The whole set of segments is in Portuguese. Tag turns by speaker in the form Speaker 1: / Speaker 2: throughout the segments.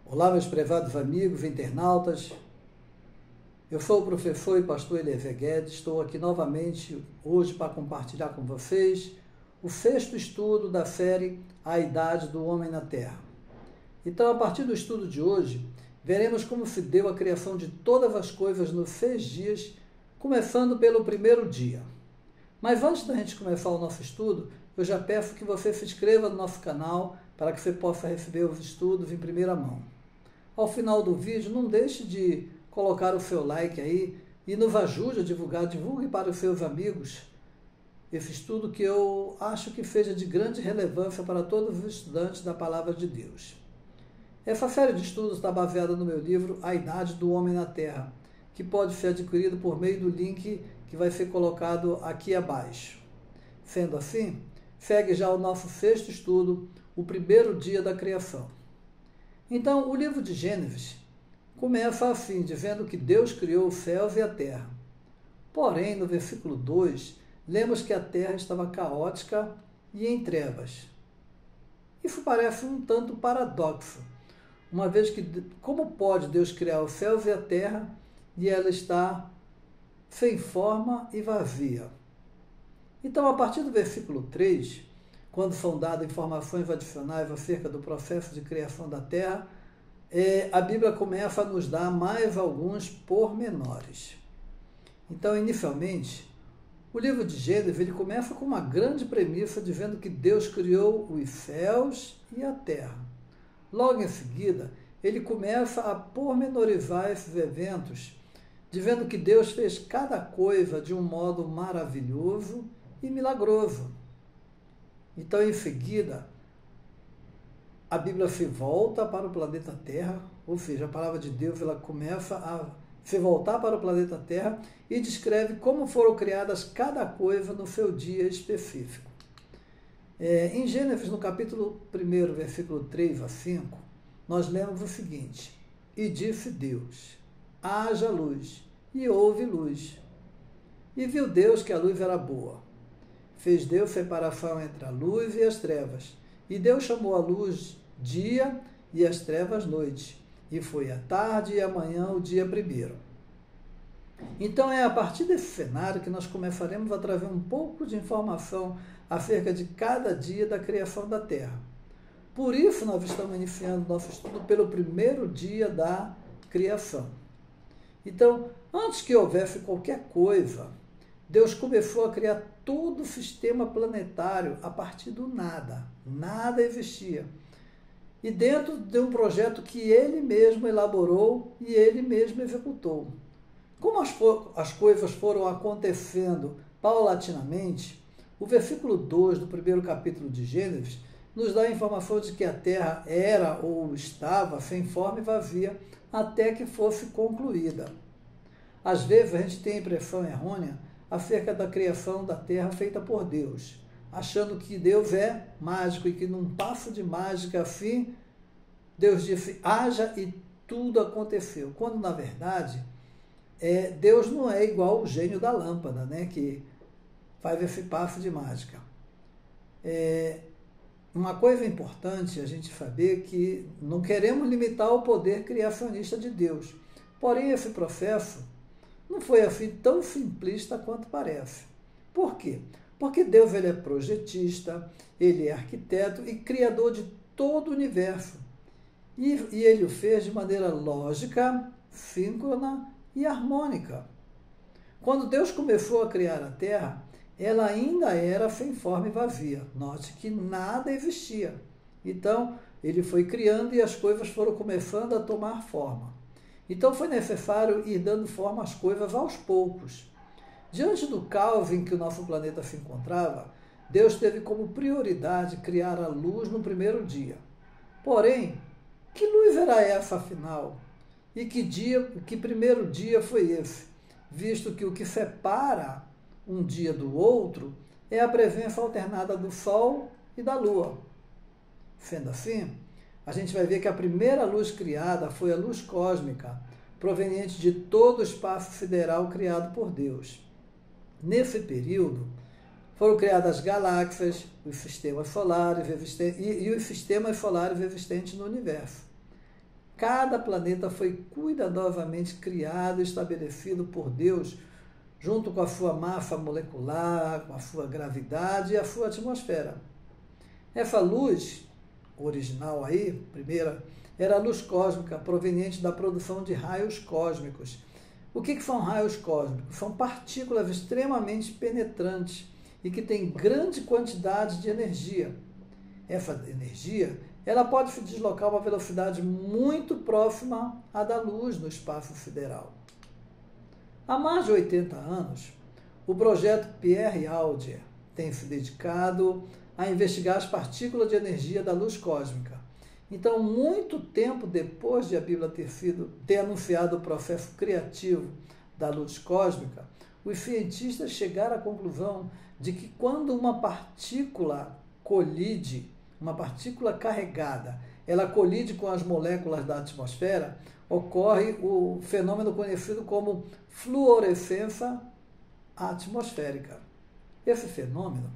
Speaker 1: Olá, meus prezados amigos, internautas. Eu sou o professor e pastor Eliezer Guedes. Estou aqui novamente hoje para compartilhar com vocês o sexto estudo da série A Idade do Homem na Terra. Então, a partir do estudo de hoje, veremos como se deu a criação de todas as coisas nos 6 dias, começando pelo primeiro dia. Mas antes da gente começar o nosso estudo, eu já peço que você se inscreva no nosso canal para que você possa receber os estudos em primeira mão. Ao final do vídeo, não deixe de colocar o seu like aí e nos ajude a divulgar, divulgue para os seus amigos esse estudo que eu acho que seja de grande relevância para todos os estudantes da Palavra de Deus. Essa série de estudos está baseada no meu livro A Idade do Homem na Terra, que pode ser adquirido por meio do link que vai ser colocado aqui abaixo. Sendo assim, segue já o nosso sexto estudo, o primeiro dia da criação. Então, o livro de Gênesis começa assim, dizendo que Deus criou os céus e a terra. Porém, no versículo 2, lemos que a terra estava caótica e em trevas. Isso parece um tanto paradoxo, uma vez que como pode Deus criar os céus e a terra e ela está sem forma e vazia? Então, a partir do versículo 3, quando são dadas informações adicionais acerca do processo de criação da Terra, a Bíblia começa a nos dar mais alguns pormenores. Então, inicialmente, o livro de Gênesis ele começa com uma grande premissa, dizendo que Deus criou os céus e a terra. Logo em seguida, ele começa a pormenorizar esses eventos, dizendo que Deus fez cada coisa de um modo maravilhoso e milagroso. Então, em seguida, a Bíblia se volta para o planeta Terra, ou seja, a palavra de Deus ela começa a se voltar para o planeta Terra e descreve como foram criadas cada coisa no seu dia específico. Em Gênesis, no capítulo 1, versículo 3 a 5, nós lemos o seguinte: E disse Deus, haja luz, e houve luz. E viu Deus que a luz era boa. Fez Deus separação entre a luz e as trevas. E Deus chamou a luz dia e as trevas noite. E foi a tarde e a manhã o dia primeiro. Então é a partir desse cenário que nós começaremos a trazer um pouco de informação acerca de cada dia da criação da Terra. Por isso nós estamos iniciando nosso estudo pelo primeiro dia da criação. Então, antes que houvesse qualquer coisa, Deus começou a criar todo o sistema planetário a partir do nada. Nada existia. E dentro de um projeto que ele mesmo elaborou e ele mesmo executou. Como as coisas foram acontecendo paulatinamente, o versículo 2 do primeiro capítulo de Gênesis nos dá a informação de que a terra era ou estava sem forma e vazia até que fosse concluída. Às vezes a gente tem a impressão errônea acerca da criação da terra feita por Deus, achando que Deus é mágico e que num passo de mágica assim, Deus disse, haja e tudo aconteceu. Quando, na verdade, Deus não é igual o gênio da lâmpada, né, que faz esse passo de mágica. Uma coisa importante a gente saber que não queremos limitar o poder criacionista de Deus. Porém, esse processo não foi assim tão simplista quanto parece. Por quê? Porque Deus ele é projetista, ele é arquiteto e criador de todo o universo. E ele o fez de maneira lógica, síncrona e harmônica. Quando Deus começou a criar a Terra, ela ainda era sem forma e vazia. Note que nada existia. Então, ele foi criando e as coisas foram começando a tomar forma. Então foi necessário ir dando forma às coisas aos poucos. Diante do caos em que o nosso planeta se encontrava, Deus teve como prioridade criar a luz no primeiro dia. Porém, que luz era essa afinal? E que primeiro dia foi esse? Visto que o que separa um dia do outro é a presença alternada do Sol e da Lua. Sendo assim, a gente vai ver que a primeira luz criada foi a luz cósmica, proveniente de todo o espaço sideral criado por Deus. Nesse período, foram criadas galáxias, os sistemas solares e os sistemas solares existentes no universo. Cada planeta foi cuidadosamente criado e estabelecido por Deus, junto com a sua massa molecular, com a sua gravidade e a sua atmosfera. Essa luz original aí, primeira, era a luz cósmica, proveniente da produção de raios cósmicos. O que são raios cósmicos? São partículas extremamente penetrantes e que têm grande quantidade de energia. Essa energia, ela pode se deslocar a uma velocidade muito próxima à da luz no espaço sideral. Há mais de 80 anos, o projeto Pierre Audier tem se dedicado a investigar as partículas de energia da luz cósmica. Então, muito tempo depois de a Bíblia ter anunciado o processo criativo da luz cósmica, os cientistas chegaram à conclusão de que quando uma partícula colide, uma partícula carregada, ela colide com as moléculas da atmosfera, ocorre o fenômeno conhecido como fluorescência atmosférica. Esse fenômeno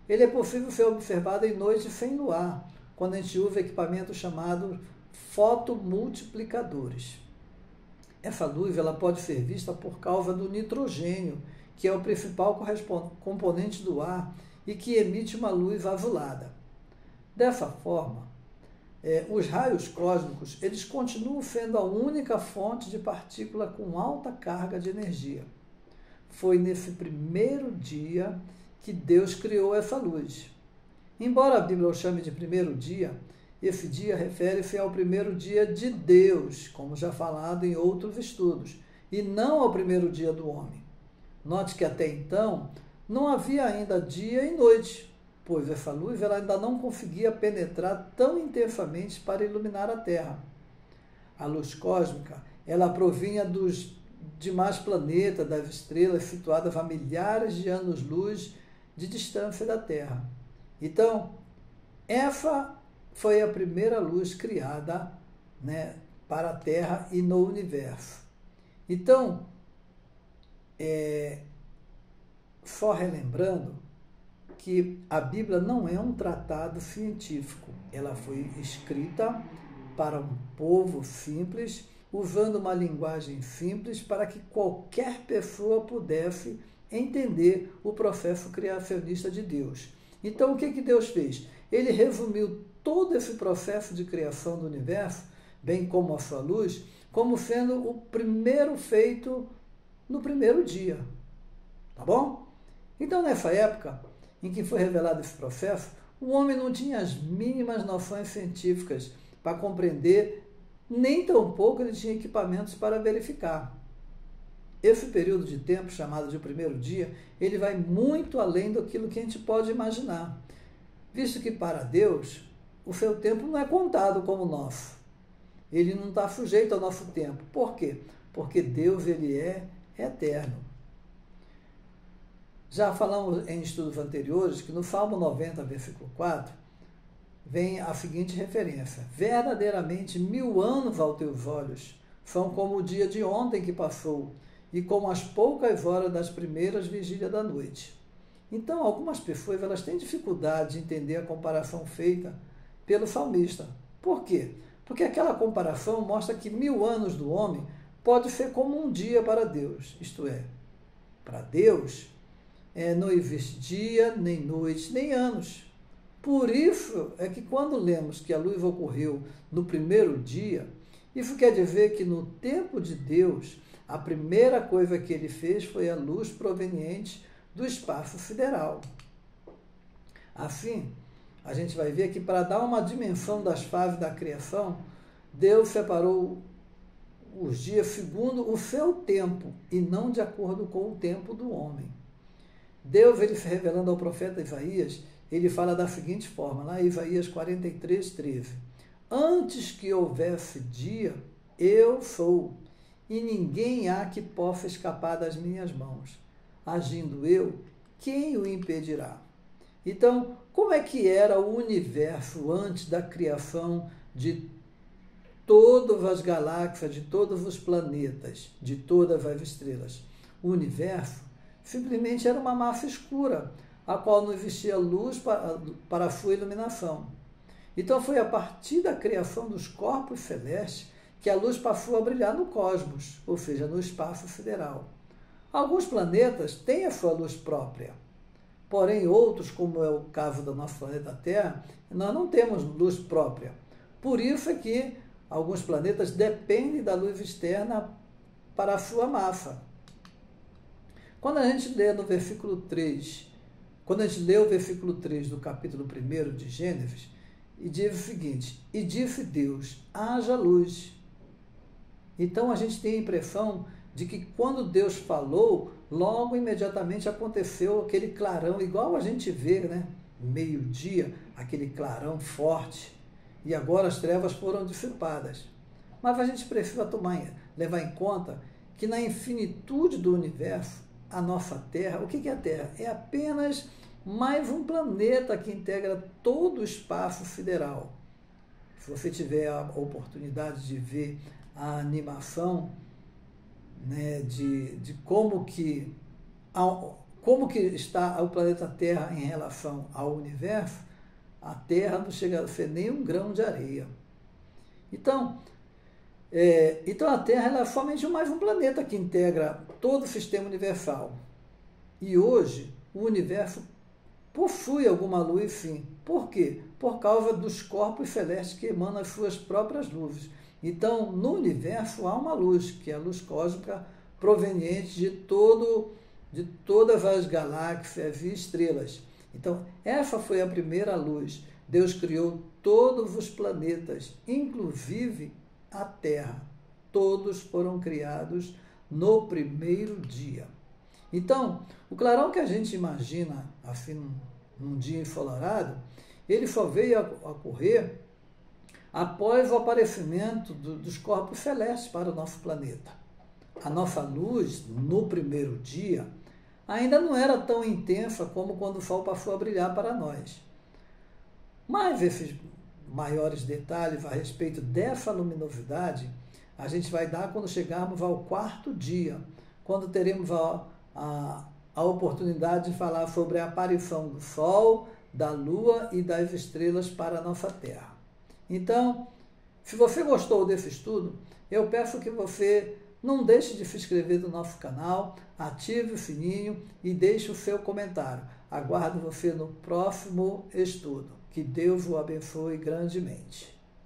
Speaker 1: ele é possível ser observado em noites sem luar, quando a gente usa equipamentos chamados fotomultiplicadores. Essa luz ela pode ser vista por causa do nitrogênio, que é o principal componente do ar e que emite uma luz azulada. Dessa forma, os raios cósmicos eles continuam sendo a única fonte de partícula com alta carga de energia. Foi nesse primeiro dia que Deus criou essa luz. Embora a Bíblia o chame de primeiro dia, esse dia refere-se ao primeiro dia de Deus, como já falado em outros estudos, e não ao primeiro dia do homem. Note que até então não havia ainda dia e noite, pois essa luz ela ainda não conseguia penetrar tão intensamente para iluminar a Terra. A luz cósmica ela provinha dos demais planetas, das estrelas situadas a milhares de anos-luz de distância da Terra. Então, essa foi a primeira luz criada, para a Terra e no universo. Então, só relembrando que a Bíblia não é um tratado científico. Ela foi escrita para um povo simples, usando uma linguagem simples para que qualquer pessoa pudesse entender o processo criacionista de Deus. Então, o que Deus fez? Ele resumiu todo esse processo de criação do universo, bem como a sua luz, como sendo o primeiro feito no primeiro dia. Tá bom? Então, nessa época em que foi revelado esse processo, o homem não tinha as mínimas noções científicas para compreender, nem tampouco ele tinha equipamentos para verificar. Esse período de tempo, chamado de primeiro dia, ele vai muito além daquilo que a gente pode imaginar, visto que para Deus, o seu tempo não é contado como o nosso. Ele não está sujeito ao nosso tempo. Por quê? Porque Deus ele é eterno. Já falamos em estudos anteriores que no Salmo 90, versículo 4, vem a seguinte referência: verdadeiramente 1000 anos aos teus olhos são como o dia de ontem que passou, e como as poucas horas das primeiras vigílias da noite. Então, algumas pessoas elas têm dificuldade de entender a comparação feita pelo salmista. Por quê? Porque aquela comparação mostra que 1000 anos do homem pode ser como um dia para Deus. Isto é, para Deus não existe dia, nem noite, nem anos. Por isso é que quando lemos que a luz ocorreu no primeiro dia, isso quer dizer que no tempo de Deus, a primeira coisa que ele fez foi a luz proveniente do espaço sideral. Assim, a gente vai ver que para dar uma dimensão das fases da criação, Deus separou os dias segundo o seu tempo e não de acordo com o tempo do homem. Deus, ele se revelando ao profeta Isaías, ele fala da seguinte forma, lá em Isaías 43, 13. Antes que houvesse dia, eu sou, e ninguém há que possa escapar das minhas mãos. Agindo eu, quem o impedirá? Então, como é que era o universo antes da criação de todas as galáxias, de todos os planetas, de todas as estrelas? O universo simplesmente era uma massa escura, a qual não existia luz para a sua iluminação. Então foi a partir da criação dos corpos celestes que a luz passou a brilhar no cosmos, ou seja, no espaço sideral. Alguns planetas têm a sua luz própria, porém outros, como é o caso do nosso planeta Terra, nós não temos luz própria. Por isso é que alguns planetas dependem da luz externa para a sua massa. Quando a gente lê no versículo 3, quando a gente lê o versículo 3 do capítulo 1 de Gênesis, e diz o seguinte: e disse Deus, haja luz. Então a gente tem a impressão de que quando Deus falou, logo imediatamente aconteceu aquele clarão, igual a gente vê, né? Meio-dia, aquele clarão forte, e agora as trevas foram dissipadas. Mas a gente precisa levar em conta que na infinitude do universo, a nossa Terra, o que é a Terra? É apenas mais um planeta que integra todo o espaço sideral. Se você tiver a oportunidade de ver a animação, né, de como que está o planeta Terra em relação ao universo, a Terra não chega a ser nem um grão de areia. Então a Terra ela é somente mais um planeta que integra todo o sistema universal. E hoje o universo possui alguma luz, sim. Por quê? Por causa dos corpos celestes que emanam as suas próprias luzes. Então, no universo há uma luz, que é a luz cósmica proveniente de todas as galáxias e estrelas. Então, essa foi a primeira luz. Deus criou todos os planetas, inclusive a Terra. Todos foram criados no primeiro dia. Então, o clarão que a gente imagina assim num dia ensolarado, ele só veio a ocorrer após o aparecimento dos corpos celestes para o nosso planeta. A nossa luz, no primeiro dia, ainda não era tão intensa como quando o Sol passou a brilhar para nós. Mas esses maiores detalhes a respeito dessa luminosidade, a gente vai dar quando chegarmos ao quarto dia, quando teremos a oportunidade de falar sobre a aparição do Sol, da Lua e das estrelas para a nossa Terra. Então, se você gostou desse estudo, eu peço que você não deixe de se inscrever no nosso canal, ative o sininho e deixe o seu comentário. Aguardo você no próximo estudo. Que Deus o abençoe grandemente.